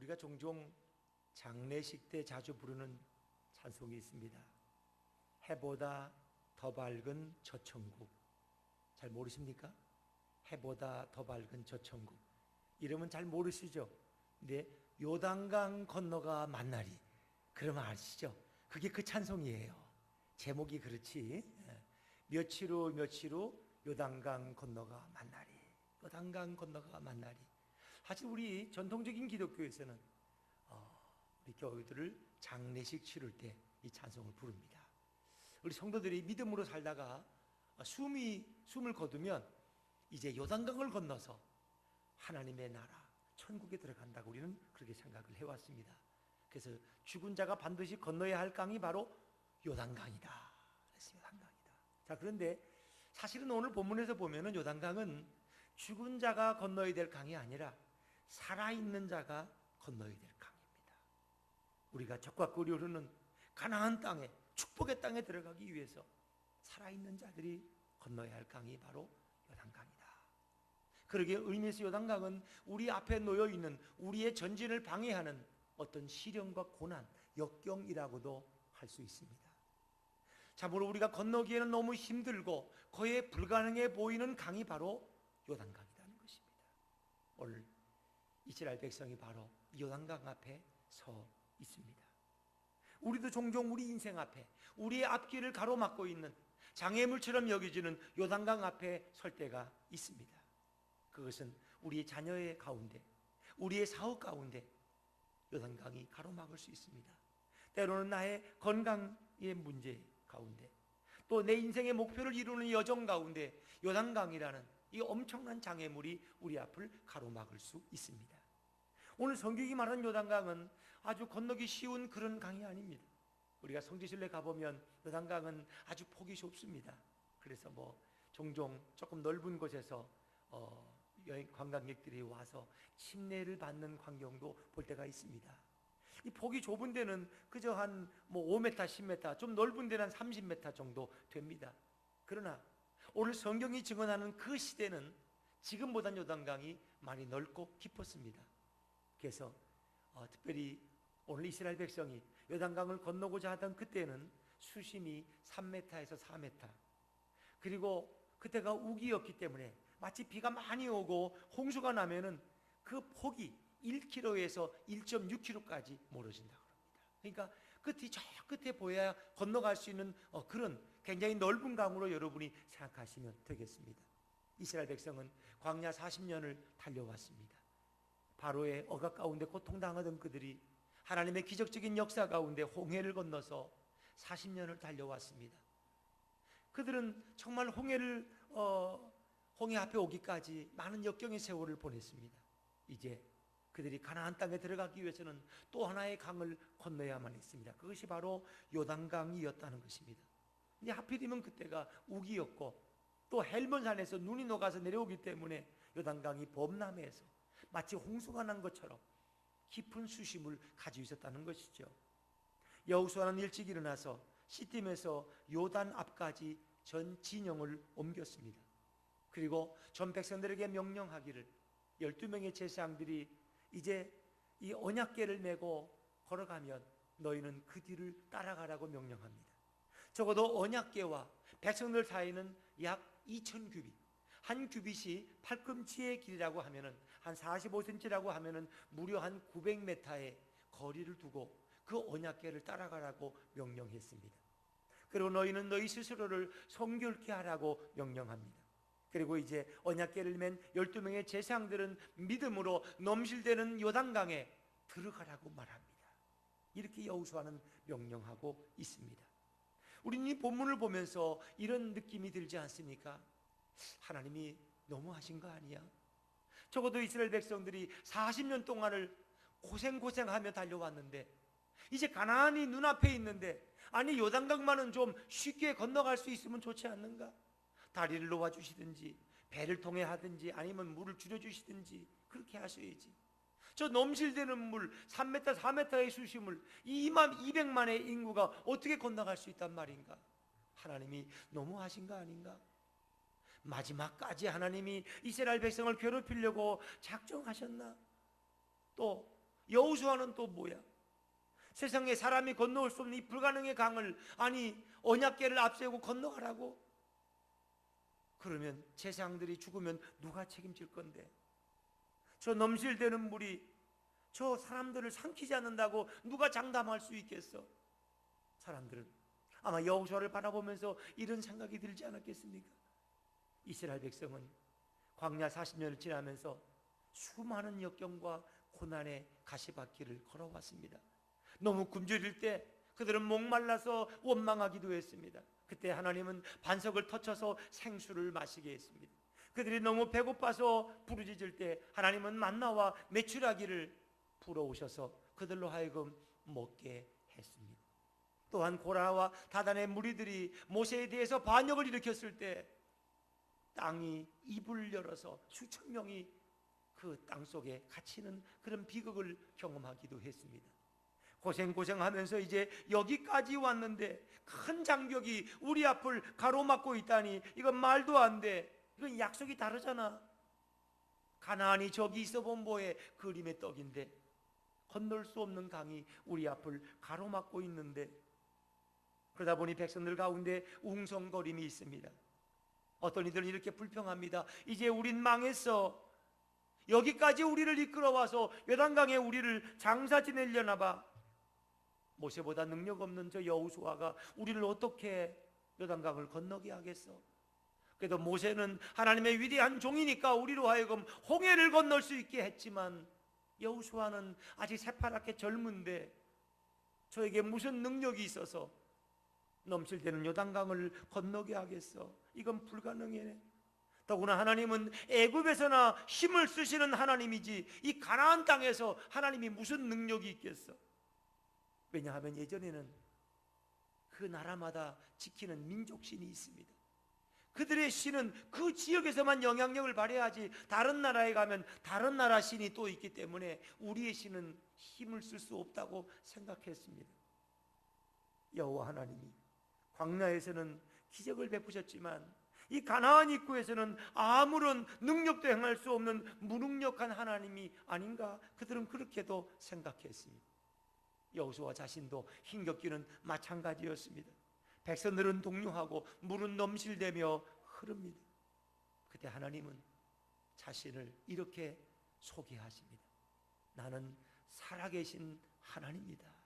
우리가 종종 장례식 때 자주 부르는 찬송이 있습니다. 해보다 더 밝은 저 천국. 잘 모르십니까? 해보다 더 밝은 저 천국. 이름은 잘 모르시죠? 근데 요단강 건너가 만나리, 그러면 아시죠? 그게 그 찬송이에요. 제목이 그렇지. 며칠 후 요단강 건너가 만나리, 요단강 건너가 만나리. 사실 우리 전통적인 기독교에서는 우리 교우들을 장례식 치를 때 이 찬송을 부릅니다. 우리 성도들이 믿음으로 살다가 숨을 거두면 이제 요단강을 건너서 하나님의 나라 천국에 들어간다고 우리는 그렇게 생각을 해왔습니다. 그래서 죽은 자가 반드시 건너야 할 강이 바로 요단강이다. 요단강이다. 자, 그런데 사실은 오늘 본문에서 보면은 요단강은 죽은 자가 건너야 될 강이 아니라 살아있는 자가 건너야 될 강입니다. 우리가 적과 꿀이 흐르는 가나안 땅에, 축복의 땅에 들어가기 위해서 살아있는 자들이 건너야 할 강이 바로 요단강이다. 그러기에 의미에서 요단강은 우리 앞에 놓여있는 우리의 전진을 방해하는 어떤 시련과 고난, 역경이라고도 할 수 있습니다. 참으로 우리가 건너기에는 너무 힘들고 거의 불가능해 보이는 강이 바로 요단강이라는 것입니다. 오늘 이스라엘 백성이 바로 요단강 앞에 서 있습니다. 우리도 종종 우리 인생 앞에 우리의 앞길을 가로막고 있는 장애물처럼 여겨지는 요단강 앞에 설 때가 있습니다. 그것은 우리의 자녀의 가운데, 우리의 사업 가운데 요단강이 가로막을 수 있습니다. 때로는 나의 건강의 문제 가운데, 또 내 인생의 목표를 이루는 여정 가운데 요단강이라는 이 엄청난 장애물이 우리 앞을 가로막을 수 있습니다. 오늘 성경이 말하는 요단강은 아주 건너기 쉬운 그런 강이 아닙니다. 우리가 성지순례 가보면 요단강은 아주 폭이 좁습니다. 그래서 종종 조금 넓은 곳에서 여행 관광객들이 와서 침례를 받는 광경도 볼 때가 있습니다. 이 폭이 좁은 데는 그저 한 5m, 10m, 좀 넓은 데는 한 30m 정도 됩니다. 그러나 오늘 성경이 증언하는 그 시대는 지금보다 요단강이 많이 넓고 깊었습니다. 그래서 특별히 오늘 이스라엘 백성이 요단강을 건너고자 하던 그때는 수심이 3m에서 4m, 그리고 그때가 우기였기 때문에 마치 비가 많이 오고 홍수가 나면은 그 폭이 1km에서 1.6km까지 멀어진다고 합니다. 그러니까 저 끝에 보여야 건너갈 수 있는 그런 굉장히 넓은 강으로 여러분이 생각하시면 되겠습니다. 이스라엘 백성은 광야 40년을 달려왔습니다. 바로의 억압 가운데 고통당하던 그들이 하나님의 기적적인 역사 가운데 홍해를 건너서 40년을 달려왔습니다. 그들은 정말 홍해 앞에 오기까지 많은 역경의 세월을 보냈습니다. 이제 그들이 가나안 땅에 들어가기 위해서는 또 하나의 강을 건너야만 했습니다. 그것이 바로 요단강이었다는 것입니다. 근데 하필이면 그때가 우기였고 또 헬몬산에서 눈이 녹아서 내려오기 때문에 요단강이 범람해서 마치 홍수가 난 것처럼 깊은 수심을 가지고 있었다는 것이죠. 여호수아는 일찍 일어나서 시딤에서 요단 앞까지 전 진영을 옮겼습니다. 그리고 전 백성들에게 명령하기를 12명의 제사장들이 이제 이 언약궤를 메고 걸어가면 너희는 그 뒤를 따라가라고 명령합니다. 적어도 언약궤와 백성들 사이는 약 2000규빗, 한 규빗이 팔꿈치의 길이라고 하면은 한 45cm라고 하면은 무려 한 900m의 거리를 두고 그 언약궤를 따라가라고 명령했습니다. 그리고 너희는 너희 스스로를 성결케 하라고 명령합니다. 그리고 이제 언약궤를 맨 12명의 제사장들은 믿음으로 넘실대는 요단강에 들어가라고 말합니다. 이렇게 여호수아는 명령하고 있습니다. 우리는 이 본문을 보면서 이런 느낌이 들지 않습니까? 하나님이 너무하신 거 아니야? 적어도 이스라엘 백성들이 40년 동안을 고생하며 달려왔는데 이제 가나안이 눈앞에 있는데 아니 요단강만은 좀 쉽게 건너갈 수 있으면 좋지 않는가? 다리를 놓아주시든지 배를 통해 하든지 아니면 물을 줄여주시든지 그렇게 하셔야지. 저 넘실대는 물 3m, 4m의 수심을 200만의 인구가 어떻게 건너갈 수 있단 말인가? 하나님이 너무하신 거 아닌가? 마지막까지 하나님이 이스라엘 백성을 괴롭히려고 작정하셨나? 또 여호수아는 또 뭐야? 세상에 사람이 건너올 수 없는 이 불가능의 강을, 아니 언약궤를 앞세우고 건너가라고? 그러면 제사장들이 죽으면 누가 책임질 건데? 저 넘실대는 물이 저 사람들을 삼키지 않는다고 누가 장담할 수 있겠어? 사람들은 아마 여호수아를 바라보면서 이런 생각이 들지 않았겠습니까? 이스라엘 백성은 광야 40년을 지나면서 수많은 역경과 고난의 가시밭길을 걸어왔습니다. 너무 굶주릴 때 그들은 목말라서 원망하기도 했습니다. 그때 하나님은 반석을 터쳐서 생수를 마시게 했습니다. 그들이 너무 배고파서 부르짖을 때 하나님은 만나와 메추라기를 불어오셔서 그들로 하여금 먹게 했습니다. 또한 고라와 다단의 무리들이 모세에 대해서 반역을 일으켰을 때 땅이 입을 열어서 수천 명이 그 땅 속에 갇히는 그런 비극을 경험하기도 했습니다. 고생하면서 이제 여기까지 왔는데 큰 장벽이 우리 앞을 가로막고 있다니 이건 말도 안 돼. 이건 약속이 다르잖아. 가나안이 저기 있어 본 뭐에 그림의 떡인데 건널 수 없는 강이 우리 앞을 가로막고 있는데, 그러다 보니 백성들 가운데 웅성거림이 있습니다. 어떤 이들은 이렇게 불평합니다. 이제 우린 망했어. 여기까지 우리를 이끌어와서 요단강에 우리를 장사 지내려나 봐. 모세보다 능력 없는 저 여호수아가 우리를 어떻게 요단강을 건너게 하겠어? 그래도 모세는 하나님의 위대한 종이니까 우리로 하여금 홍해를 건널 수 있게 했지만 여호수아는 아직 새파랗게 젊은데 저에게 무슨 능력이 있어서 넘실대는 요단강을 건너게 하겠어? 이건 불가능해. 더구나 하나님은 애굽에서나 힘을 쓰시는 하나님이지 이 가나안 땅에서 하나님이 무슨 능력이 있겠어? 왜냐하면 예전에는 그 나라마다 지키는 민족신이 있습니다. 그들의 신은 그 지역에서만 영향력을 발휘하지 다른 나라에 가면 다른 나라 신이 또 있기 때문에 우리의 신은 힘을 쓸 수 없다고 생각했습니다. 여호와 하나님이 광야에서는 기적을 베푸셨지만 이 가나안 입구에서는 아무런 능력도 행할 수 없는 무능력한 하나님이 아닌가, 그들은 그렇게도 생각했습니다. 여호수아 자신도 힘겹기는 마찬가지였습니다. 백성들은 동요하고 물은 넘실대며 흐릅니다. 그때 하나님은 자신을 이렇게 소개하십니다. 나는 살아계신 하나님이다.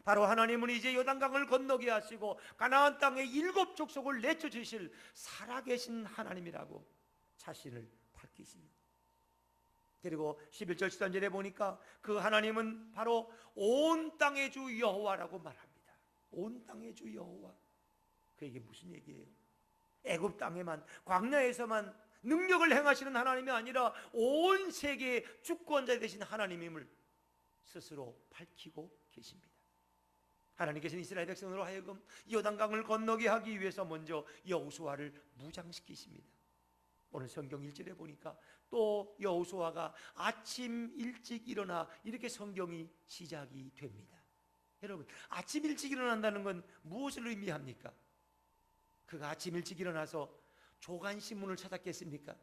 바로 하나님은 이제 요단강을 건너게 하시고 가나안 땅에 7 족속을 내쫓으실 살아계신 하나님이라고 자신을 밝히십니다. 그리고 11절 13절에 보니까 그 하나님은 바로 온 땅의 주 여호와라고 말합니다. 온 땅의 주 여호와. 그게 무슨 얘기예요? 애굽 땅에만, 광야에서만 능력을 행하시는 하나님이 아니라 온 세계의 주권자 되신 하나님임을 스스로 밝히고 계십니다. 하나님께서는 이스라엘 백성으로 하여금 요단강을 건너게 하기 위해서 먼저 여호수아를 무장시키십니다. 오늘 성경 1절에 보니까 또 여호수아가 아침 일찍 일어나, 이렇게 성경이 시작이 됩니다. 여러분, 아침 일찍 일어난다는 건 무엇을 의미합니까? 그가 아침 일찍 일어나서 조간신문을 찾았겠습니까?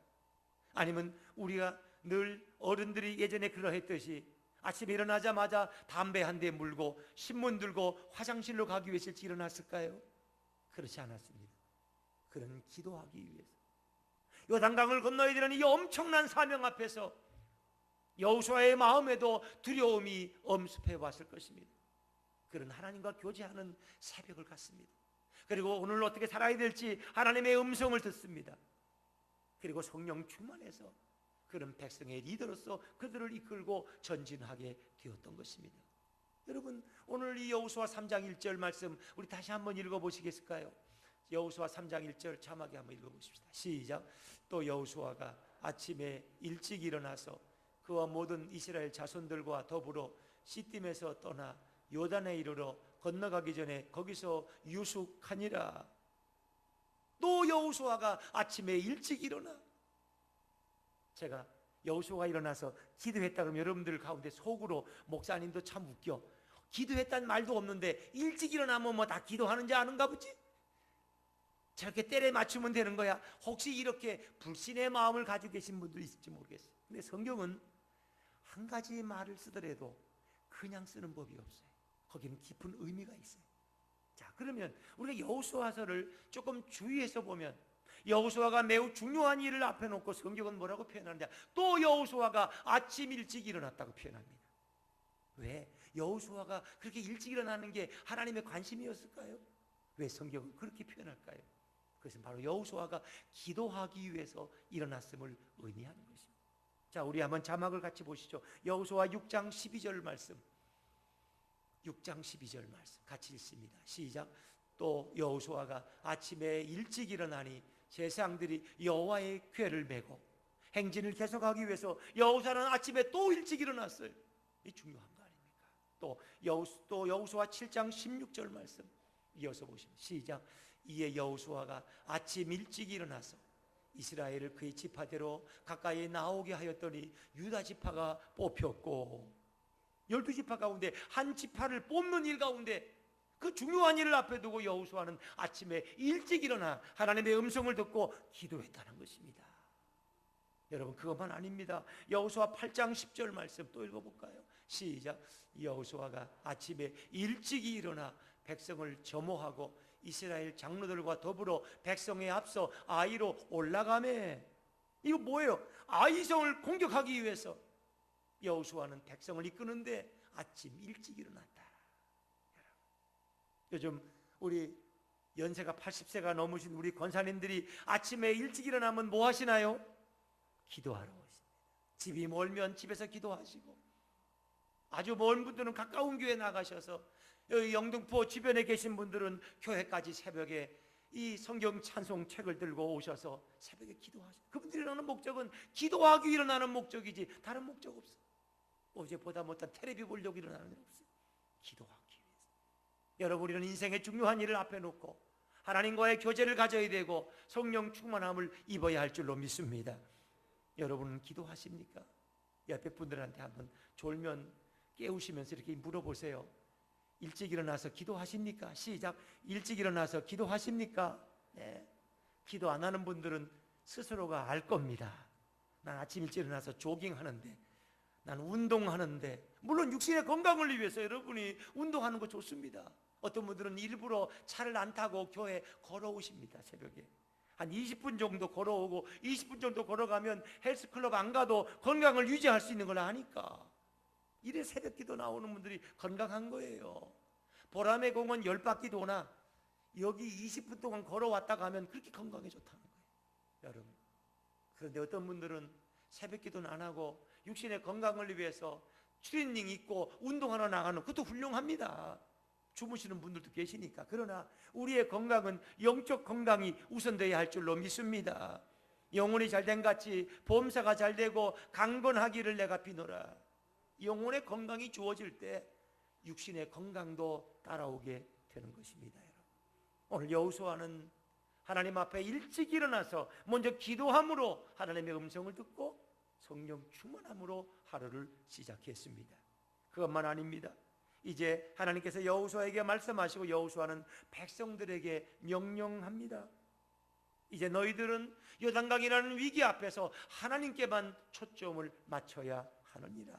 아니면 우리가 늘 어른들이 예전에 그러했듯이 아침에 일어나자마자 담배 한 대 물고 신문 들고 화장실로 가기 위해서 일어났을까요? 그렇지 않았습니다. 그는 기도하기 위해서 요단강을 건너야 되는 이 엄청난 사명 앞에서 여호수아의 마음에도 두려움이 엄습해 왔을 것입니다. 그런 하나님과 교제하는 새벽을 갖습니다. 그리고 오늘 어떻게 살아야 될지 하나님의 음성을 듣습니다. 그리고 성령 충만해서 그런 백성의 리더로서 그들을 이끌고 전진하게 되었던 것입니다. 여러분, 오늘 이 여호수아 3장 1절 말씀 우리 다시 한번 읽어보시겠을까요? 여호수아 3장 1절 자막에 한번 읽어보십시다. 시작. 또 여호수아가 아침에 일찍 일어나서 그와 모든 이스라엘 자손들과 더불어 시딤에서 떠나 요단에 이르러 건너가기 전에 거기서 유숙하니라. 또 여호수아가 아침에 일찍 일어나. 제가 여호수아가 일어나서 기도했다 그러면 여러분들 가운데 속으로 목사님도 참 웃겨. 기도했다는 말도 없는데 일찍 일어나면 뭐 다 기도하는지 아는가 보지? 저렇게 때려 맞추면 되는 거야. 혹시 이렇게 불신의 마음을 가지고 계신 분들이 있을지 모르겠어요. 근데 성경은 한 가지 말을 쓰더라도 그냥 쓰는 법이 없어요. 거기는 깊은 의미가 있어요. 자, 그러면 우리가 여호수아서를 조금 주의해서 보면 여호수아가 매우 중요한 일을 앞에 놓고 성경은 뭐라고 표현하느냐, 또 여호수아가 아침 일찍 일어났다고 표현합니다. 왜? 여호수아가 그렇게 일찍 일어나는 게 하나님의 관심이었을까요? 왜 성경은 그렇게 표현할까요? 그것은 바로 여호수아가 기도하기 위해서 일어났음을 의미하는 것입니다. 자, 우리 한번 자막을 같이 보시죠. 여호수아 6장 12절 말씀, 6장 12절 말씀 같이 읽습니다. 시작. 또 여호수아가 아침에 일찍 일어나니 제사장들이 여호와의 궤를 메고 행진을 계속하기 위해서 여호수아는 아침에 또 일찍 일어났어요. 이 중요한 거 아닙니까? 또 여호수아 7장 16절 말씀 이어서 보시면 시작. 이에 여호수아가 아침 일찍 일어나서 이스라엘을 그의 지파대로 가까이 나오게 하였더니 유다 지파가 뽑혔고, 12지파 가운데 한 지파를 뽑는 일 가운데 그 중요한 일을 앞에 두고 여호수아는 아침에 일찍 일어나 하나님의 음성을 듣고 기도했다는 것입니다. 여러분, 그것만 아닙니다. 여호수아 8장 10절 말씀 또 읽어볼까요? 시작. 여호수아가 아침에 일찍이 일어나 백성을 점호하고 이스라엘 장로들과 더불어 백성에 앞서 아이로 올라가매. 이거 뭐예요? 아이성을 공격하기 위해서 여호수아는 백성을 이끄는데 아침 일찍 일어났다. 요즘 우리 연세가 80세가 넘으신 우리 권사님들이 아침에 일찍 일어나면 뭐 하시나요? 기도하러 오십니다. 집이 멀면 집에서 기도하시고, 아주 먼 분들은 가까운 교회 나가셔서, 여기 영등포 주변에 계신 분들은 교회까지 새벽에 이 성경 찬송 책을 들고 오셔서 새벽에 기도하시고, 그분들이 일어나는 목적은 기도하기 일어나는 목적이지 다른 목적 없어요. 어제보다 못한 텔레비 보려고 일어나는 일 없어요. 기도하기 위해서. 여러분, 우리는 인생의 중요한 일을 앞에 놓고 하나님과의 교제를 가져야 되고 성령 충만함을 입어야 할 줄로 믿습니다. 여러분은 기도하십니까? 옆에 분들한테 한번 졸면 깨우시면서 이렇게 물어보세요. 일찍 일어나서 기도하십니까? 시작. 일찍 일어나서 기도하십니까? 네. 기도 안 하는 분들은 스스로가 알 겁니다. 난 아침 일찍 일어나서 조깅하는데, 난 운동하는데, 물론 육신의 건강을 위해서 여러분이 운동하는 거 좋습니다. 어떤 분들은 일부러 차를 안 타고 교회 걸어오십니다. 새벽에 한 20분 정도 걸어오고 20분 정도 걸어가면 헬스클럽 안 가도 건강을 유지할 수 있는 걸 아니까 이래 새벽 기도 나오는 분들이 건강한 거예요. 보람의 공원 10바퀴 도나 여기 20분 동안 걸어왔다 가면 그렇게 건강에 좋다는 거예요, 여러분. 그런데 어떤 분들은 새벽 기도는 안 하고 육신의 건강을 위해서 트레이닝 있고 운동하러 나가는 것도 훌륭합니다. 주무시는 분들도 계시니까. 그러나 우리의 건강은 영적 건강이 우선되어야 할 줄로 믿습니다. 영혼이 잘된 같이 범사가 잘되고 강건하기를 내가 비노라. 영혼의 건강이 주어질 때 육신의 건강도 따라오게 되는 것입니다. 여러분, 오늘 여호수아는 하나님 앞에 일찍 일어나서 먼저 기도함으로 하나님의 음성을 듣고 성령 충만함으로 하루를 시작했습니다. 그것만 아닙니다. 이제 하나님께서 여호수아에게 말씀하시고 여호수아는 백성들에게 명령합니다. 이제 너희들은 요단강이라는 위기 앞에서 하나님께만 초점을 맞춰야 하느니라.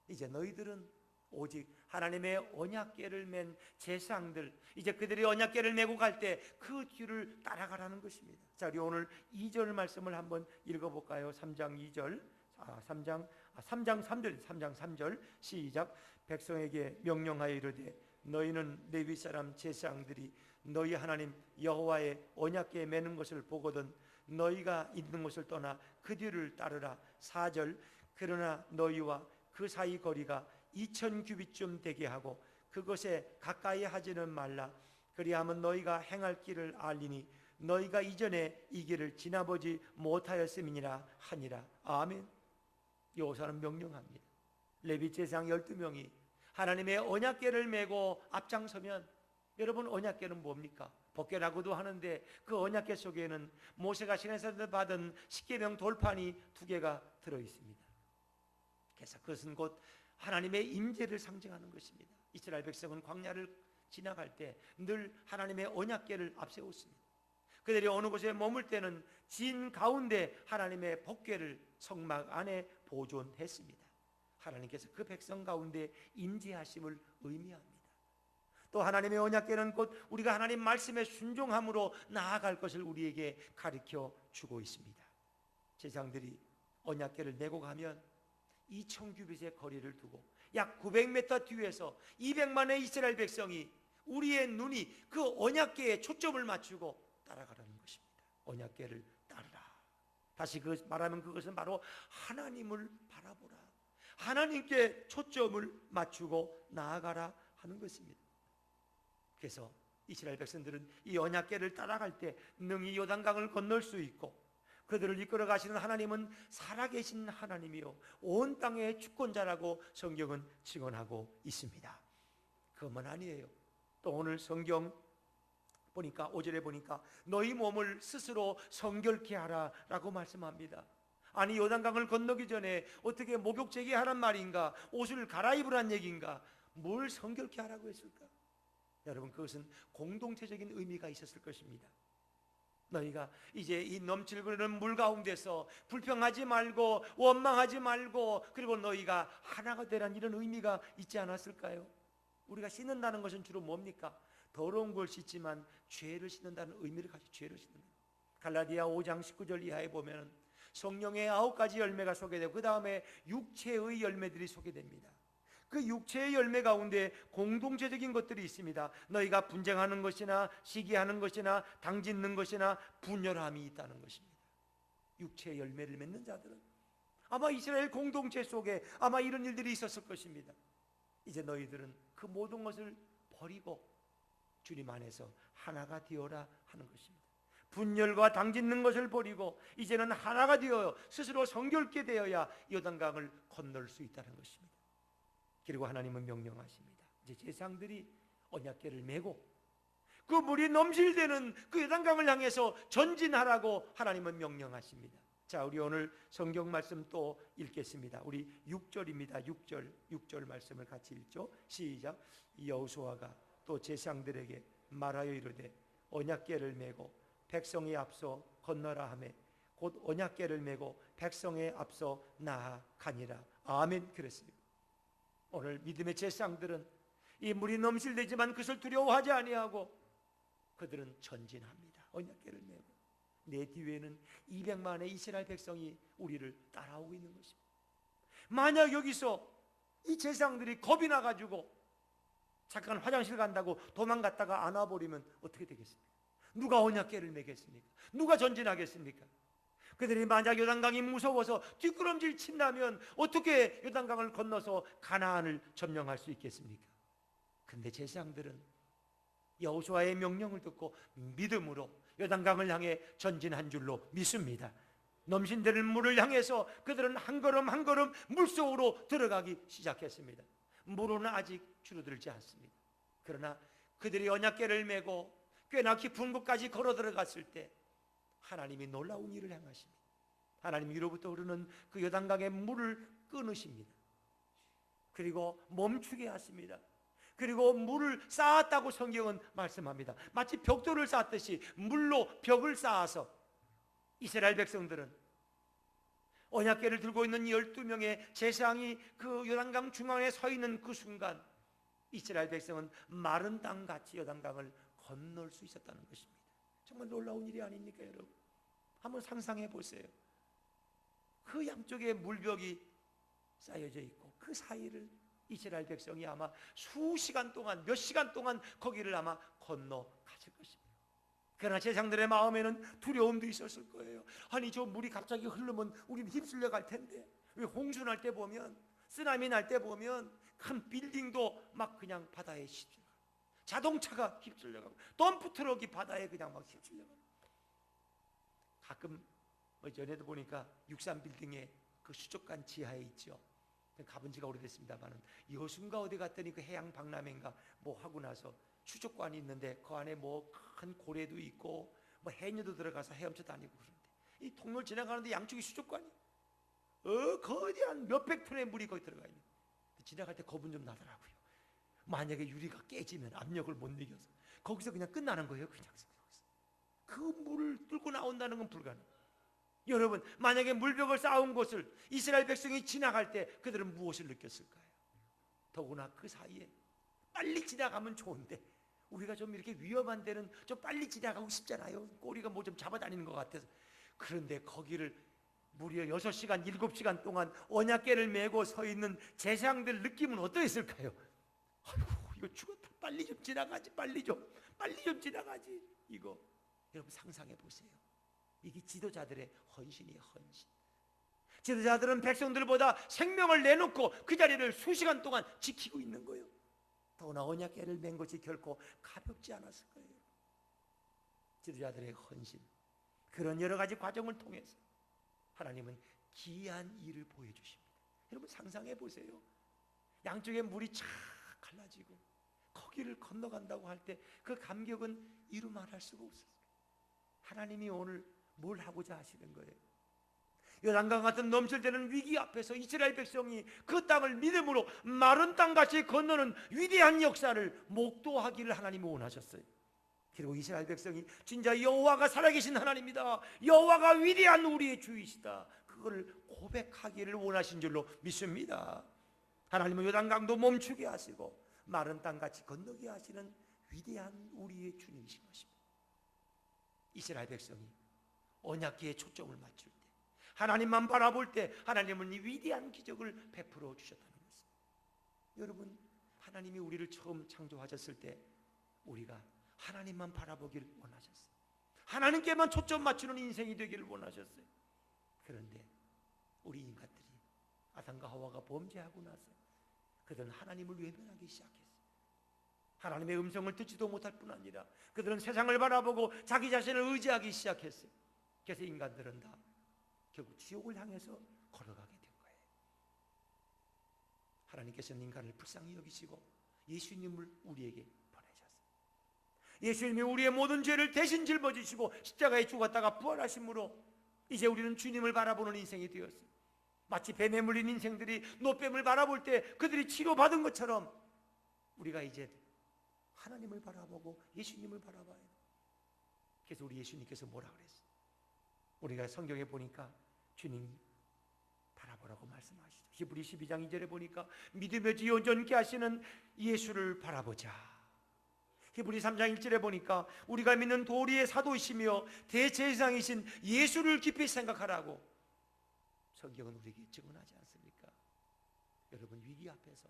이제 너희들은 오직 하나님의 언약궤를 맨 제사장들, 이제 그들이 언약궤를 메고 갈 때 그 뒤를 따라가라는 것입니다. 자, 우리 오늘 2절 말씀을 한번 읽어볼까요? 3장 2절, 3장 3절 시작. 백성에게 명령하여 이르되 너희는 레위 사람 제사장들이 너희 하나님 여호와의 언약궤에 매는 것을 보거든 너희가 있는 곳을 떠나 그 뒤를 따르라. 4절. 그러나 너희와 그 사이 거리가 2000규빗쯤 되게 하고 그것에 가까이 하지는 말라. 그리하면 너희가 행할 길을 알리니 너희가 이전에 이 길을 지나보지 못하였음이니라 하니라. 아멘. 여호수아는 명령합니다. 레위 제사장 12명이 하나님의 언약궤를 메고 앞장서면, 여러분, 언약궤는 뭡니까? 법궤라고도 하는데 그 언약궤 속에는 모세가 시내에서 받은 십계명 돌판이 2개가 들어있습니다. 그래서 그것은 곧 하나님의 임재를 상징하는 것입니다. 이스라엘 백성은 광야를 지나갈 때 늘 하나님의 언약궤를 앞세웠습니다. 그들이 어느 곳에 머물 때는 진 가운데 하나님의 법궤를 성막 안에 보존했습니다. 하나님께서 그 백성 가운데 임재하심을 의미합니다. 또 하나님의 언약궤는 곧 우리가 하나님 말씀에 순종함으로 나아갈 것을 우리에게 가르쳐 주고 있습니다. 제사장들이 언약궤를 메고 가면 2000규빗의 거리를 두고 약 900m 뒤에서 200만의 이스라엘 백성이 우리의 눈이 그 언약궤에 초점을 맞추고 따라가라는 것입니다. 언약궤를 따르라. 다시 말하면 그것은 바로 하나님을 바라보라, 하나님께 초점을 맞추고 나아가라 하는 것입니다. 그래서 이스라엘 백성들은 이 언약궤를 따라갈 때 능히 요단강을 건널 수 있고, 그들을 이끌어 가시는 하나님은 살아계신 하나님이요 온 땅의 주권자라고 성경은 증언하고 있습니다. 그것만 아니에요. 또 오늘 성경 보니까 5절에 보니까 너희 몸을 스스로 성결케 하라 라고 말씀합니다. 아니, 요단강을 건너기 전에 어떻게 목욕 제기하란 말인가, 옷을 갈아입으란 얘기인가, 뭘 성결케 하라고 했을까? 여러분, 그것은 공동체적인 의미가 있었을 것입니다. 너희가 이제 이 넘칠거리는 물 가운데서 불평하지 말고 원망하지 말고, 그리고 너희가 하나가 되란 이런 의미가 있지 않았을까요? 우리가 씻는다는 것은 주로 뭡니까? 더러운 걸 씻지만 죄를 씻는다는 의미를 가지고 죄를 씻는 거예요. 갈라디아 5장 19절 이하에 보면 성령의 9가지 열매가 소개되고 그 다음에 육체의 열매들이 소개됩니다. 그 육체의 열매 가운데 공동체적인 것들이 있습니다. 너희가 분쟁하는 것이나 시기하는 것이나 당짓는 것이나 분열함이 있다는 것입니다. 육체의 열매를 맺는 자들은 아마 이스라엘 공동체 속에 아마 이런 일들이 있었을 것입니다. 이제 너희들은 그 모든 것을 버리고 주님 안에서 하나가 되어라 하는 것입니다. 분열과 당짓는 것을 버리고 이제는 하나가 되어 스스로 성결케 되어야 요단강을 건널 수 있다는 것입니다. 그리고 하나님은 명령하십니다. 이제 제사장들이 언약궤를 메고 그 물이 넘실대는 그 요단강을 향해서 전진하라고 하나님은 명령하십니다. 자, 우리 오늘 성경 말씀 또 읽겠습니다. 우리 6절입니다. 6절 말씀을 같이 읽죠. 시작. 여호수아가 또 제사장들에게 말하여 이르되 언약궤를 메고 백성의 앞서 건너라 하매 곧 언약궤를 메고 백성의 앞서 나아가니라. 아멘. 그랬습니다. 오늘 믿음의 제사장들은 이 물이 넘실대지만 그것을 두려워하지 아니하고 그들은 전진합니다. 언약궤를 메고 내 뒤에는 200만의 이스라엘 백성이 우리를 따라오고 있는 것입니다. 만약 여기서 이 제사장들이 겁이 나가지고 잠깐 화장실 간다고 도망갔다가 안 와버리면 어떻게 되겠습니까? 누가 언약궤를 메겠습니까? 누가 전진하겠습니까? 그들이 만약 요단강이 무서워서 뒷걸음질 친다면 어떻게 요단강을 건너서 가나안을 점령할 수 있겠습니까? 근데 제사장들은 여호수아의 명령을 듣고 믿음으로 요단강을 향해 전진한 줄로 믿습니다. 넘신대는 물을 향해서 그들은 한 걸음 한 걸음 물속으로 들어가기 시작했습니다. 물은 아직 줄어들지 않습니다. 그러나 그들이 언약궤를 메고 꽤나 깊은 곳까지 걸어 들어갔을 때 하나님이 놀라운 일을 행하십니다. 하나님 위로부터 흐르는 그 요단강의 물을 끊으십니다. 그리고 멈추게 하십니다. 그리고 물을 쌓았다고 성경은 말씀합니다. 마치 벽돌을 쌓듯이 물로 벽을 쌓아서 이스라엘 백성들은 언약궤를 들고 있는 12명의 제사장이 그 요단강 중앙에 서 있는 그 순간 이스라엘 백성은 마른 땅같이 요단강을 건널 수 있었다는 것입니다. 정말 놀라운 일이 아닙니까, 여러분? 한번 상상해 보세요. 그 양쪽에 물벽이 쌓여져 있고 그 사이를 이스라엘 백성이 아마 수시간 동안, 몇 시간 동안 거기를 아마 건너갔을 것입니다. 그러나 제사장들의 마음에는 두려움도 있었을 거예요. 아니, 저 물이 갑자기 흐르면 우리는 휩쓸려 갈 텐데, 왜 홍수 날 때 보면, 쓰나미 날 때 보면 큰 빌딩도 막 그냥 바다에 휩쓸려 가고, 자동차가 휩쓸려 가고, 덤프 트럭이 바다에 그냥 막 휩쓸려 가고, 가끔 전에도 보니까 63빌딩에 그 수족관 지하에 있죠. 가본 지가 오래됐습니다만은 여순가 어디 갔더니 그 해양 박람회인가 뭐 하고 나서 수족관이 있는데 그 안에 뭐 큰 고래도 있고 뭐 해녀도 들어가서 헤엄쳐 다니고 그러는데 이 통로를 지나가는데 양쪽이 수족관이 거대한 몇백 톤의 물이 거기 들어가 있는. 지나갈 때 겁은 좀 나더라고요. 만약에 유리가 깨지면 압력을 못 이겨서 거기서 그냥 끝나는 거예요. 그냥 그 물을 뚫고 나온다는 건 불가능. 여러분, 만약에 물벽을 쌓은 곳을 이스라엘 백성이 지나갈 때 그들은 무엇을 느꼈을까요? 더구나 그 사이에 빨리 지나가면 좋은데 우리가 좀 이렇게 위험한 데는 좀 빨리 지나가고 싶잖아요. 꼬리가 뭐 좀 잡아다니는 것 같아서. 그런데 거기를 무려 6시간, 7시간 동안 언약궤를 메고 서 있는 제사장들 느낌은 어떠했을까요? 아이고, 이거 죽었다. 빨리 좀 지나가지. 빨리 좀 지나가지. 이거 여러분 상상해 보세요. 이게 지도자들의 헌신이에요. 헌신. 지도자들은 백성들보다 생명을 내놓고 그 자리를 수시간 동안 지키고 있는 거예요. 더구나 언약궤를 맨 것이 결코 가볍지 않았을 거예요. 지도자들의 헌신, 그런 여러 가지 과정을 통해서 하나님은 기이한 일을 보여주십니다. 여러분 상상해 보세요. 양쪽에 물이 쫙 갈라지고 거기를 건너간다고 할 때 그 감격은 이루 말할 수가 없었어요. 하나님이 오늘 뭘 하고자 하시는 거예요? 요단강 같은 넘칠대는 위기 앞에서 이스라엘 백성이 그 땅을 믿음으로 마른 땅같이 건너는 위대한 역사를 목도하기를 하나님이 원하셨어요. 그리고 이스라엘 백성이 진짜 여호와가 살아계신 하나님이다, 여호와가 위대한 우리의 주이시다, 그거를 고백하기를 원하신 줄로 믿습니다. 하나님은 요단강도 멈추게 하시고 마른 땅같이 건너게 하시는 위대한 우리의 주님이신 것입니다. 이스라엘 백성이 언약궤에 초점을 맞출 때, 하나님만 바라볼 때 하나님은 이 위대한 기적을 베풀어 주셨다는 것입니다. 여러분, 하나님이 우리를 처음 창조하셨을 때 우리가 하나님만 바라보기를 원하셨어요. 하나님께만 초점 맞추는 인생이 되기를 원하셨어요. 그런데 우리 인간들이 아담과 하와가 범죄하고 나서 그들은 하나님을 외면하기 시작했어요. 하나님의 음성을 듣지도 못할 뿐 아니라 그들은 세상을 바라보고 자기 자신을 의지하기 시작했어요. 그래서 인간들은 다 결국 지옥을 향해서 걸어가게 된 거예요. 하나님께서는 인간을 불쌍히 여기시고 예수님을 우리에게 보내셨어요. 예수님이 우리의 모든 죄를 대신 짊어지시고 십자가에 죽었다가 부활하심으로 이제 우리는 주님을 바라보는 인생이 되었어요. 마치 뱀에 물린 인생들이 노뱀을 바라볼 때 그들이 치료받은 것처럼 우리가 이제 하나님을 바라보고 예수님을 바라봐야 돼요. 그래서 우리 예수님께서 뭐라 그랬어요? 우리가 성경에 보니까 주님 바라보라고 말씀하시죠. 히브리 12장 2절에 보니까 믿음의 지 온전케 하시는 예수를 바라보자. 히브리 3장 1절에 보니까 우리가 믿는 도리의 사도이시며 대제사장이신 예수를 깊이 생각하라고 성경은 우리에게 증언하지 않습니까? 여러분, 위기 앞에서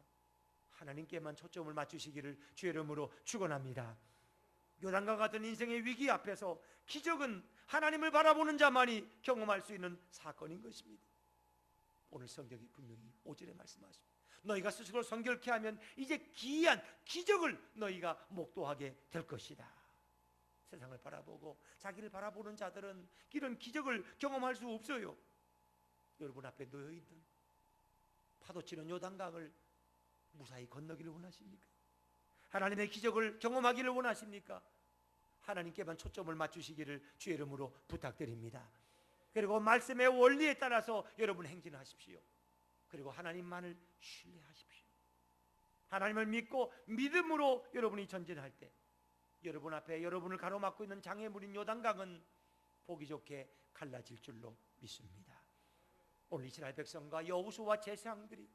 하나님께만 초점을 맞추시기를 주의 이름으로 축원합니다. 요단과 같은 인생의 위기 앞에서 기적은 하나님을 바라보는 자만이 경험할 수 있는 사건인 것입니다. 오늘 성경이 분명히 5절에 말씀하십니다. 너희가 스스로 성결케 하면 이제 기이한 기적을 너희가 목도하게 될 것이다. 세상을 바라보고 자기를 바라보는 자들은 이런 기적을 경험할 수 없어요. 여러분 앞에 놓여있는 파도치는 요단강을 무사히 건너기를 원하십니까? 하나님의 기적을 경험하기를 원하십니까? 하나님께만 초점을 맞추시기를 주의 이름으로 부탁드립니다. 그리고 말씀의 원리에 따라서 여러분 행진하십시오. 그리고 하나님만을 신뢰하십시오. 하나님을 믿고 믿음으로 여러분이 전진할 때 여러분 앞에 여러분을 가로막고 있는 장애물인 요단강은 보기 좋게 갈라질 줄로 믿습니다. 오늘 이스라엘 백성과 여호수아와 제사장들이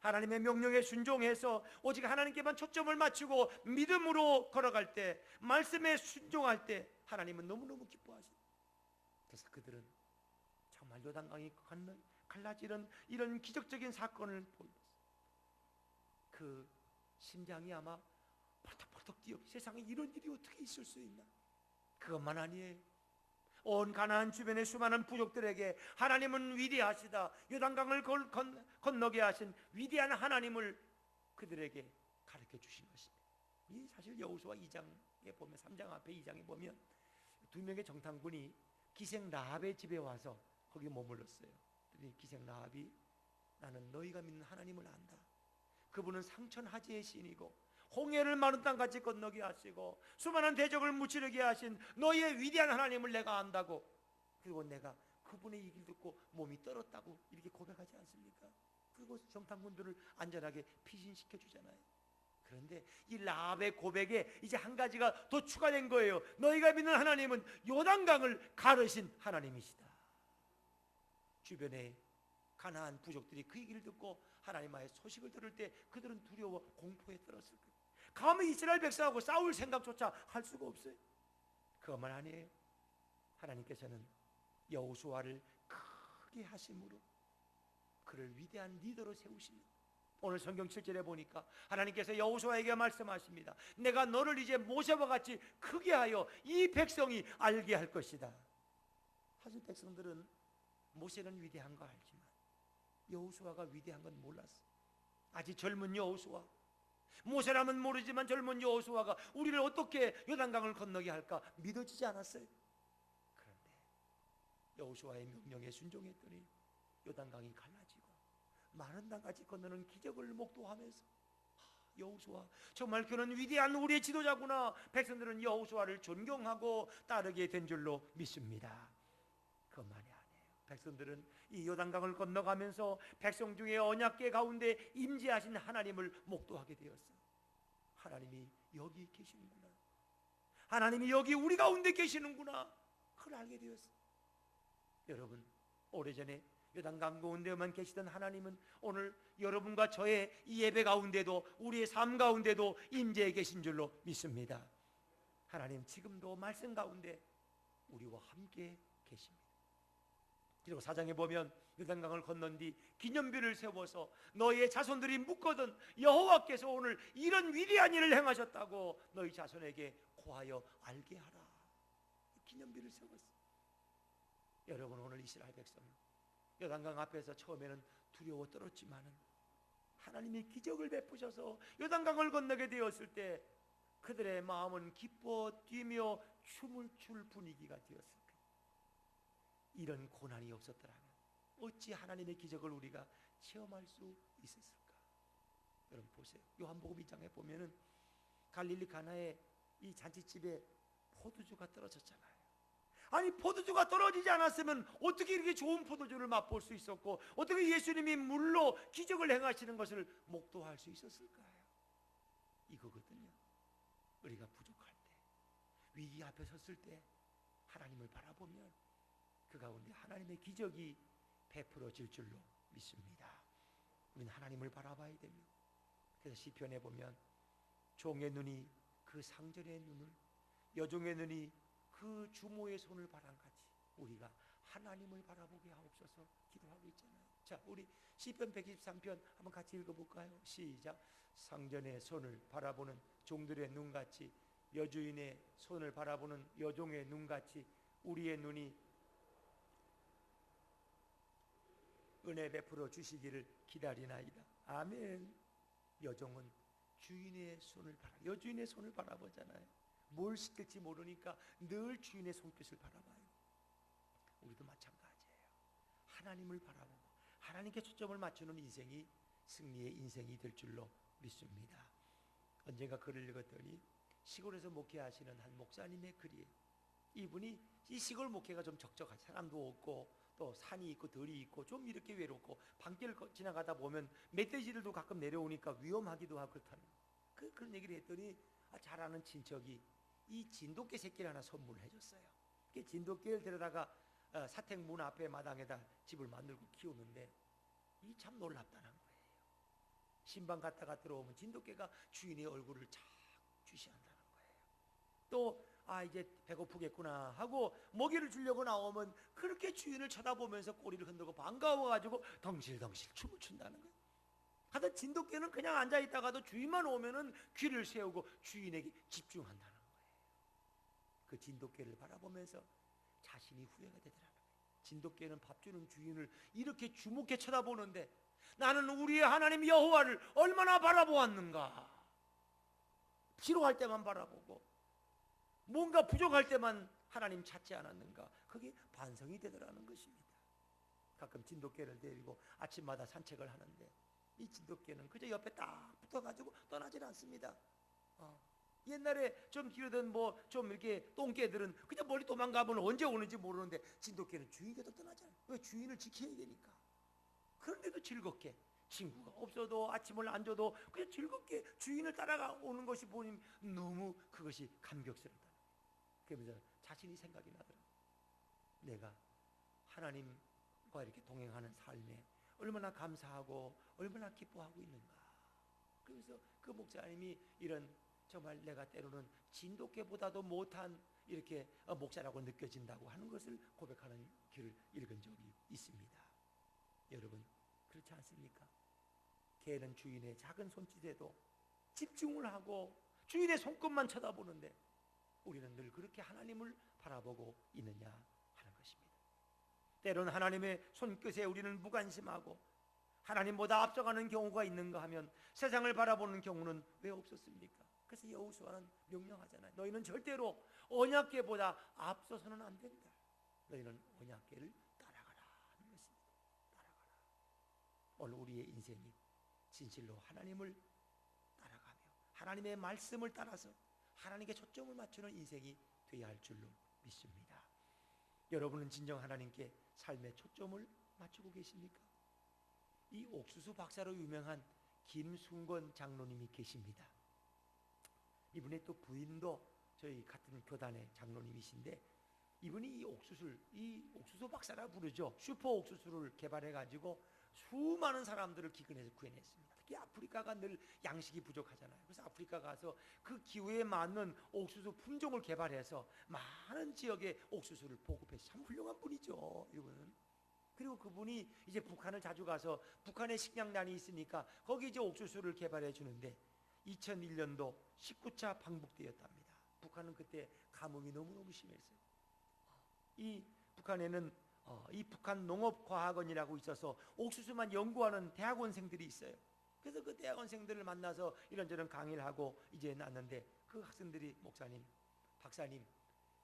하나님의 명령에 순종해서 오직 하나님께만 초점을 맞추고 믿음으로 걸어갈 때, 말씀에 순종할 때 하나님은 너무너무 기뻐하십니다. 그래서 그들은 정말 요단강이 갈라지는 이런 기적적인 사건을 보였어요. 그 심장이 아마 펄떡펄떡 뛰어, 세상에 이런 일이 어떻게 있을 수 있나? 그것만 아니에요. 온 가나안 주변의 수많은 부족들에게 하나님은 위대하시다, 요단강을 건너게 하신 위대한 하나님을 그들에게 가르쳐 주신 것입니다. 이 사실 여호수아 2장에 보면, 3장 앞에 2장에 보면 두 명의 정탐꾼이 기생 라합의 집에 와서 거기 머물렀어요. 기생 라합이 나는 너희가 믿는 하나님을 안다. 그분은 상천하지의 신이고 홍해를 마른 땅같이 건너게 하시고 수많은 대적을 무찌르게 하신 너희의 위대한 하나님을 내가 안다고. 그리고 내가 그분의 얘기를 듣고 몸이 떨었다고 이렇게 고백하지 않습니까? 그리고 정탐꾼들을 안전하게 피신시켜 주잖아요. 그런데 이 라합의 고백에 이제 한 가지가 더 추가된 거예요. 너희가 믿는 하나님은 요단강을 가르신 하나님이시다. 주변에 가나안 부족들이 그 얘기를 듣고 하나님의 소식을 들을 때 그들은 두려워 공포에 떨었을 거예요. 감히 이스라엘 백성하고 싸울 생각조차 할 수가 없어요. 그것만 아니에요. 하나님께서는 여호수아를 크게 하심으로 그를 위대한 리더로 세우십니다. 오늘 성경 7절에 보니까 하나님께서 여호수아에게 말씀하십니다. 내가 너를 이제 모세와 같이 크게 하여 이 백성이 알게 할 것이다. 사실 백성들은 모세는 위대한 거 알지만 여호수아가 위대한 건 몰랐어. 아직 젊은 여호수아, 모세라면 모르지만 젊은 여호수아가 우리를 어떻게 요단강을 건너게 할까 믿어지지 않았어요. 그런데 여호수아의 명령에 순종했더니 요단강이 갈라지고 마른 땅까지 건너는 기적을 목도하면서 여호수아 정말 그는 위대한 우리의 지도자구나. 백성들은 여호수아를 존경하고 따르게 된 줄로 믿습니다. 그것만이 아니에요. 백성들은 이 요단강을 건너가면서 백성 중에 언약궤 가운데 임재하신 하나님을 목도하게 되었어요. 하나님이 여기 계시는구나, 하나님이 여기 우리 가운데 계시는구나, 그걸 알게 되었어요. 여러분, 오래전에 요단강 가운데만 계시던 하나님은 오늘 여러분과 저의 이 예배 가운데도 우리의 삶 가운데도 임재해 계신 줄로 믿습니다. 하나님 지금도 말씀 가운데 우리와 함께 계십니다. 그리고 4장에 보면 요단강을 건넌 뒤 기념비를 세워서 너희의 자손들이 묻거든 여호와께서 오늘 이런 위대한 일을 행하셨다고 너희 자손에게 고하여 알게 하라. 기념비를 세웠어요. 여러분, 오늘 이스라엘 백성 요단강 앞에서 처음에는 두려워 떨었지만은 하나님이 기적을 베푸셔서 요단강을 건너게 되었을 때 그들의 마음은 기뻐 뛰며 춤을 출 분위기가 되었을 거예요. 이런 고난이 없었더라면 어찌 하나님의 기적을 우리가 체험할 수 있었을까? 여러분 보세요. 요한복음 2장에 보면은 갈릴리 가나의 이 잔치집에 포도주가 떨어졌잖아요. 아니, 포도주가 떨어지지 않았으면 어떻게 이렇게 좋은 포도주를 맛볼 수 있었고 어떻게 예수님이 물로 기적을 행하시는 것을 목도할 수 있었을까요? 이거거든요. 우리가 부족할 때, 위기 앞에 섰을 때 하나님을 바라보면 그 가운데 하나님의 기적이 베풀어질 줄로 믿습니다. 우리는 하나님을 바라봐야 됩니다. 그래서 시편에 보면 종의 눈이 그 상전의 눈을, 여종의 눈이 그 주모의 손을 바람같이 우리가 하나님을 바라보게 하옵소서 기도하고 있잖아요. 자, 우리 시편 123편 한번 같이 읽어볼까요? 시작. 상전의 손을 바라보는 종들의 눈같이, 여주인의 손을 바라보는 여종의 눈같이 우리의 눈이 은혜 베풀어 주시기를 기다리나이다. 아멘. 여종은 주인의 손을 여주인의 손을 바라보잖아요. 뭘 시킬지 모르니까 늘 주인의 손끝을 바라봐요. 우리도 마찬가지예요. 하나님을 바라보고 하나님께 초점을 맞추는 인생이 승리의 인생이 될 줄로 믿습니다. 언젠가 글을 읽었더니 시골에서 목회하시는 한 목사님의 글이에요. 이분이 이 시골 목회가 좀 적적하죠. 사람도 없고 또 산이 있고 들이 있고 좀 이렇게 외롭고 밤길 지나가다 보면 멧돼지들도 가끔 내려오니까 위험하기도 하고 그렇다는 그런 얘기를 했더니 잘 아는 친척이 이 진돗개 새끼를 하나 선물을 해줬어요. 진돗개를 데려다가 사택 문 앞에 마당에다 집을 만들고 키우는데 이 참 놀랍다는 거예요. 신방 갔다가 들어오면 진돗개가 주인의 얼굴을 착 주시한다는 거예요. 또 이제 배고프겠구나 하고 먹이를 주려고 나오면 그렇게 주인을 쳐다보면서 꼬리를 흔들고 반가워가지고 덩실덩실 춤을 춘다는 거예요. 하여튼 진돗개는 그냥 앉아있다가도 주인만 오면은 귀를 세우고 주인에게 집중한다는 거예요. 그 진돗개를 바라보면서 자신이 후회가 되더라고요. 진돗개는 밥 주는 주인을 이렇게 주목해 쳐다보는데 나는 우리의 하나님 여호와를 얼마나 바라보았는가. 필요할 때만 바라보고 뭔가 부족할 때만 하나님 찾지 않았는가. 그게 반성이 되더라는 것입니다. 가끔 진돗개를 데리고 아침마다 산책을 하는데 이 진돗개는 그저 옆에 딱 붙어가지고 떠나질 않습니다. 옛날에 좀 기르던 좀 이렇게 똥개들은 그냥 멀리 도망가면 언제 오는지 모르는데 진돗개는 주인께도 떠나잖아요. 왜? 주인을 지켜야 되니까. 그런데도 즐겁게 친구가 없어도 아침을 안 줘도 그냥 즐겁게 주인을 따라가 오는 것이 보니 너무 그것이 감격스럽다. 그러면서 자신이 생각이 나더라고요. 내가 하나님과 주님과 이렇게 동행하는 삶에 얼마나 감사하고 얼마나 기뻐하고 있는가. 그래서 그 목사님이 이런 정말 내가 때로는 진돗개보다도 못한 이렇게 목사라고 느껴진다고 하는 것을 고백하는 글을 읽은 적이 있습니다. 여러분 그렇지 않습니까? 개는 주인의 작은 손짓에도 집중을 하고 주인의 손끝만 쳐다보는데 우리는 늘 그렇게 하나님을 바라보고 있느냐 하는 것입니다. 때로는 하나님의 손끝에 우리는 무관심하고 하나님보다 앞서가는 경우가 있는가 하면 세상을 바라보는 경우는 왜 없었습니까? 그래서 여호수아는 명령하잖아요. 너희는 절대로 언약궤보다 앞서서는 안 된다. 너희는 언약궤를 따라가라 하는 것입니다. 따라가라. 오늘 우리의 인생이 진실로 하나님을 따라가며 하나님의 말씀을 따라서 하나님께 초점을 맞추는 인생이 되어야 할 줄로 믿습니다. 여러분은 진정 하나님께 삶의 초점을 맞추고 계십니까? 이 옥수수 박사로 유명한 김순건 장로님이 계십니다. 이분의 또 부인도 저희 같은 교단의 장로님이신데 이분이 이 옥수수 박사라 부르죠. 슈퍼 옥수수를 개발해 가지고 수많은 사람들을 기근에서 구해냈습니다. 특히 아프리카가 늘 양식이 부족하잖아요. 그래서 아프리카 가서 그 기후에 맞는 옥수수 품종을 개발해서 많은 지역에 옥수수를 보급해서 참 훌륭한 분이죠. 이분은. 그리고 그분이 이제 북한을 자주 가서 북한에 식량난이 있으니까 거기 이제 옥수수를 개발해 주는데 2001년도 19차 방북대였답니다. 북한은 그때 가뭄이 너무너무 심했어요. 이 북한에는 이 북한 농업과학원이라고 있어서 옥수수만 연구하는 대학원생들이 있어요. 그래서 그 대학원생들을 만나서 이런저런 강의를 하고 이제 났는데 그 학생들이 목사님, 박사님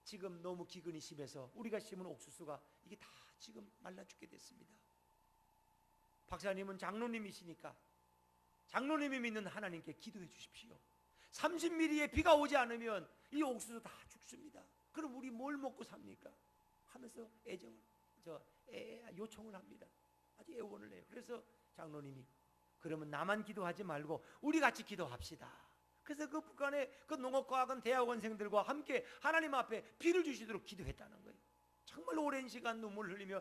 지금 너무 기근이 심해서 우리가 심은 옥수수가 이게 다 지금 말라 죽게 됐습니다. 박사님은 장로님이시니까 장로님이 믿는 하나님께 기도해 주십시오. 30mm의 비가 오지 않으면 이 옥수수 다 죽습니다. 그럼 우리 뭘 먹고 삽니까? 하면서 요청을 합니다. 아주 애원을 해요. 그래서 장로님이 그러면 나만 기도하지 말고 우리 같이 기도합시다. 그래서 그 북한의 그 농업과학원 대학원생들과 함께 하나님 앞에 비를 주시도록 기도했다는 거예요. 정말 오랜 시간 눈물 흘리며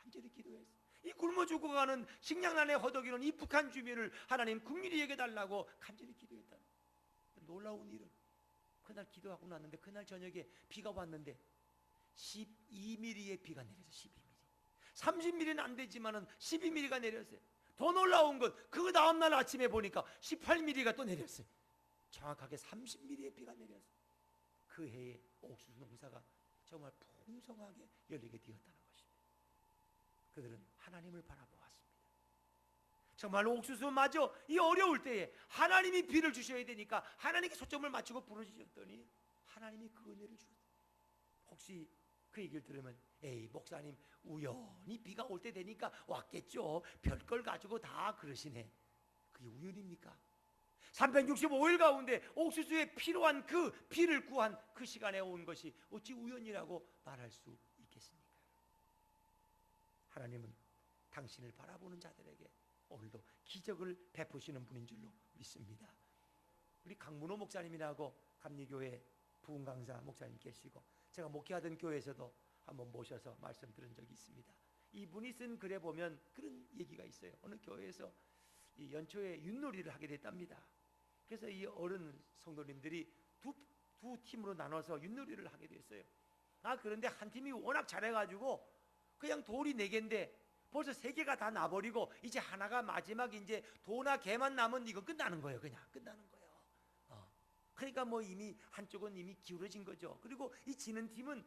간절히 기도했어요. 이 굶어 죽어가는 식량난에 허덕이는 이 북한 주민을 하나님 긍휼히 여겨달라고 간절히 기도했다. 놀라운 일은 그날 기도하고 났는데 그날 저녁에 비가 왔는데 12mm의 비가 내려서 12mm. 30mm는 안 되지만은 12mm가 내렸어요. 더 놀라운 건 그 다음날 아침에 보니까 18mm가 또 내렸어요. 정확하게 30mm의 비가 내렸어요. 그 해에 옥수수 농사가 정말 풍성하게 열리게 되었다는 것입니다. 그들은 하나님을 바라보았습니다. 정말 옥수수마저 이 어려울 때에 하나님이 비를 주셔야 되니까 하나님께 초점을 맞추고 부르짖었더니 하나님이 그 은혜를 주셨어요. 혹시 그 얘기를 들으면 에이 목사님 우연히 비가 올 때 되니까 왔겠죠. 별걸 가지고 다 그러시네. 그게 우연입니까? 365일 가운데 옥수수에 필요한 그 비를 구한 그 시간에 온 것이 어찌 우연이라고 말할 수 있겠습니까? 하나님은 당신을 바라보는 자들에게 오늘도 기적을 베푸시는 분인 줄로 믿습니다. 우리 강문호 목사님이라고 감리교회 부흥강사 목사님 계시고 제가 목회하던 교회에서도 한번 모셔서 말씀 들은 적이 있습니다. 이분이 쓴 글에 보면 그런 얘기가 있어요. 어느 교회에서 이 연초에 윷놀이를 하게 됐답니다. 그래서 이 어른 성도님들이 두 팀으로 나눠서 윷놀이를 하게 됐어요. 그런데 한 팀이 워낙 잘해가지고 그냥 돌이 4개인데 벌써 3개가 다 나버리고 이제 하나가 마지막 이제 도나 개만 남은 이거 끝나는 거예요. 그냥 끝나는 거예요. 그러니까 뭐 이미 한쪽은 이미 기울어진 거죠. 그리고 이 지는 팀은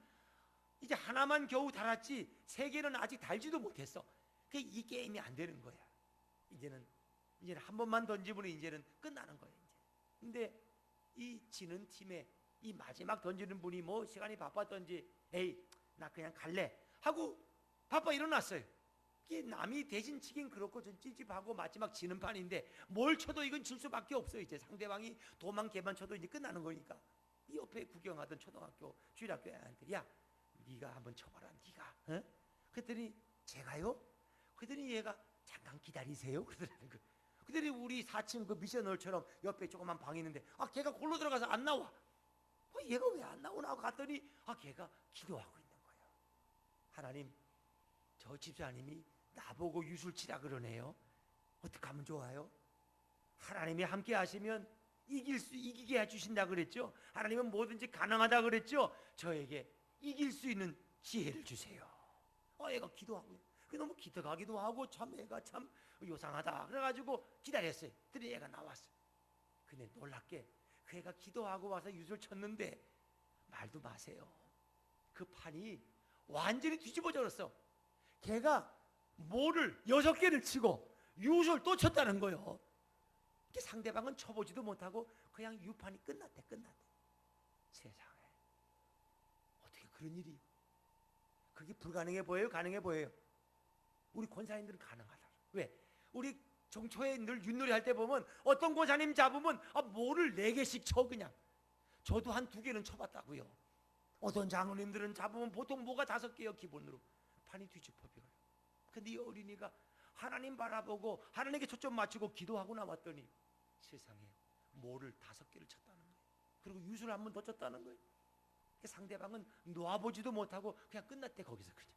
이제 하나만 겨우 달았지 3개는 아직 달지도 못했어. 이 게임이 안 되는 거야. 이제는 한 번만 던지면 이제는 끝나는 거예요. 이제. 근데 이 지는 팀에 이 마지막 던지는 분이 뭐 시간이 바빴던지 에이 나 그냥 갈래 하고 바빠 일어났어요. 이게 남이 대신 치긴 그렇고 전 찝찝하고 마지막 지는 판인데 뭘 쳐도 이건 질 수밖에 없어요. 이제 상대방이 도만 개만 쳐도 이제 끝나는 거니까 이 옆에 구경하던 초등학교 주일학교 애한테 야 네가 한번 쳐봐라 네가 어? 그랬더니 제가요? 그랬더니 얘가 잠깐 기다리세요 그러더라는 거예요. 그랬더니 우리 4층 그 미션홀처럼 옆에 조그만 방이 있는데 걔가 골로 들어가서 안 나와. 얘가 왜 안 나오나 하고 갔더니 걔가 기도하고 있는 거예요. 하나님 저 집사님이 나보고 유술치라 그러네요. 어떻게 하면 좋아요? 하나님이 함께 하시면 이기게 해주신다 그랬죠. 하나님은 뭐든지 가능하다 그랬죠. 저에게 이길 수 있는 지혜를 주세요. 애가 기도하고요. 너무 기특하기도 하고 참 애가 참 요상하다 그래가지고 기다렸어요. 그랬더니 애가 나왔어요. 근데 놀랍게 그 애가 기도하고 와서 유술 쳤는데 말도 마세요. 그 판이 완전히 뒤집어졌어. 걔가 모를 6개를 치고 유술 또 쳤다는 거예요. 상대방은 쳐보지도 못하고 그냥 유판이 끝났대. 세상에 어떻게 그런 일이, 그게 불가능해 보여요? 가능해 보여요? 우리 권사님들은 가능하다. 왜? 우리 정초에 늘 윷놀이 할 때 보면 어떤 권사님 잡으면 모를 4개씩 쳐. 그냥 저도 한 2개는 쳐봤다고요. 어떤 장로님들은 잡으면 보통 모가 5개요 기본으로. 판이 뒤집어져요. 근데 이 어린이가 하나님 바라보고 하나님께 초점 맞추고 기도하고 나왔더니 세상에 모를 5개를 쳤다는 거예요. 그리고 유술 한 번 더 쳤다는 거예요. 상대방은 놓아보지도 못하고 그냥 끝났대 거기서. 그냥.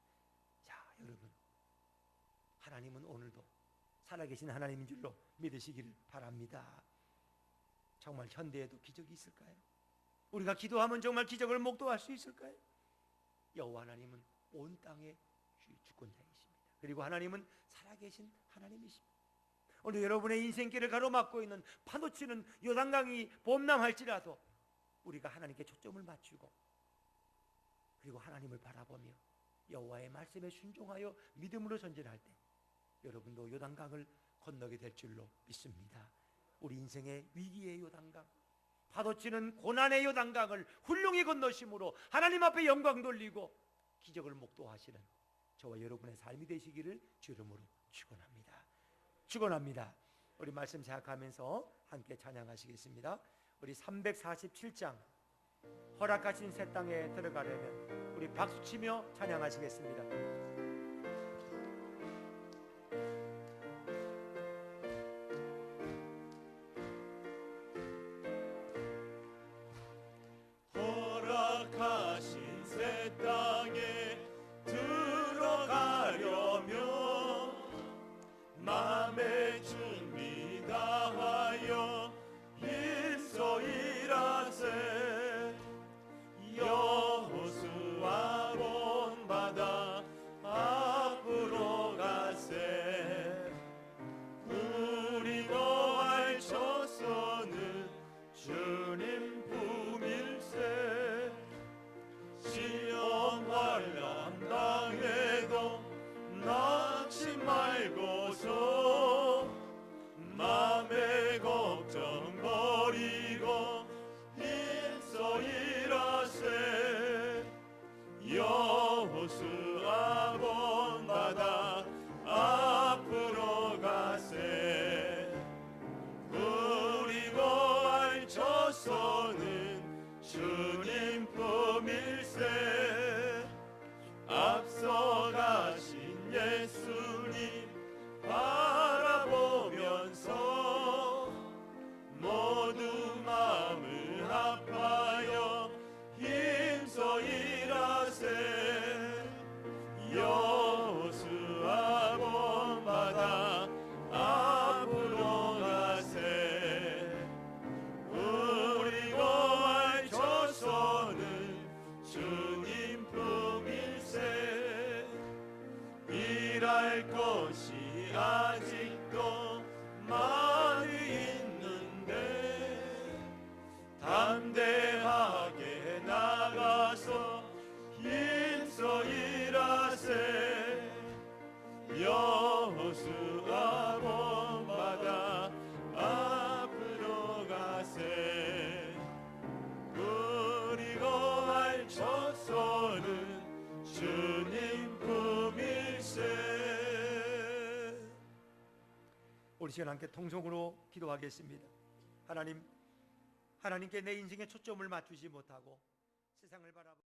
자, 여러분, 하나님은 오늘도 살아계신 하나님인 줄로 믿으시기를 바랍니다. 정말 현대에도 기적이 있을까요? 우리가 기도하면 정말 기적을 목도할 수 있을까요? 여호와 하나님은 온 땅의 주권자이십니다. 그리고 하나님은 살아계신 하나님이십니다. 오늘 여러분의 인생길을 가로막고 있는 파도치는 요단강이 범람할지라도 우리가 하나님께 초점을 맞추고 그리고 하나님을 바라보며 여호와의 말씀에 순종하여 믿음으로 전진할 때 여러분도 요단강을 건너게 될 줄로 믿습니다. 우리 인생의 위기의 요단강, 파도치는 고난의 요단강을 훌륭히 건너심으로 하나님 앞에 영광 돌리고 기적을 목도하시는 저와 여러분의 삶이 되시기를 주 이름으로 축원합니다. 우리 말씀 생각하면서 함께 찬양하시겠습니다. 우리 347장 허락하신 새 땅에 들어가려면 우리 박수치며 찬양하시겠습니다. 허락하신 새 땅에 들어가려면 맘의 준비 다하여 일서일하세. 여호수아 본받아 앞으로 가세. 우리 거할 처소는 주님 품일세. 시험 환난 당해도 낙심 말고서 맘의 걱정 버리고 힘써 일하세. 여호수아 본받아 앞으로 가세. 우리 거할 처소는 주님 품일세. 앞서가신 예수님 바라보면서 모두 마음을 합하여 힘써 일하세. 여호수아 본받아 앞으로 가세. 우리 거할 처소는 주님 품일세. 일할 것이 아직도 많이 있는데 담대하게 나가서 힘써 일하세. 여호수아 본받아 앞으로 가세. 우리 거할 처소는 주님 품일세. 우리 시간 함께 통성으로 기도하겠습니다. 하나님께 내 인생의 초점을 맞추지 못하고 세상을 바라보고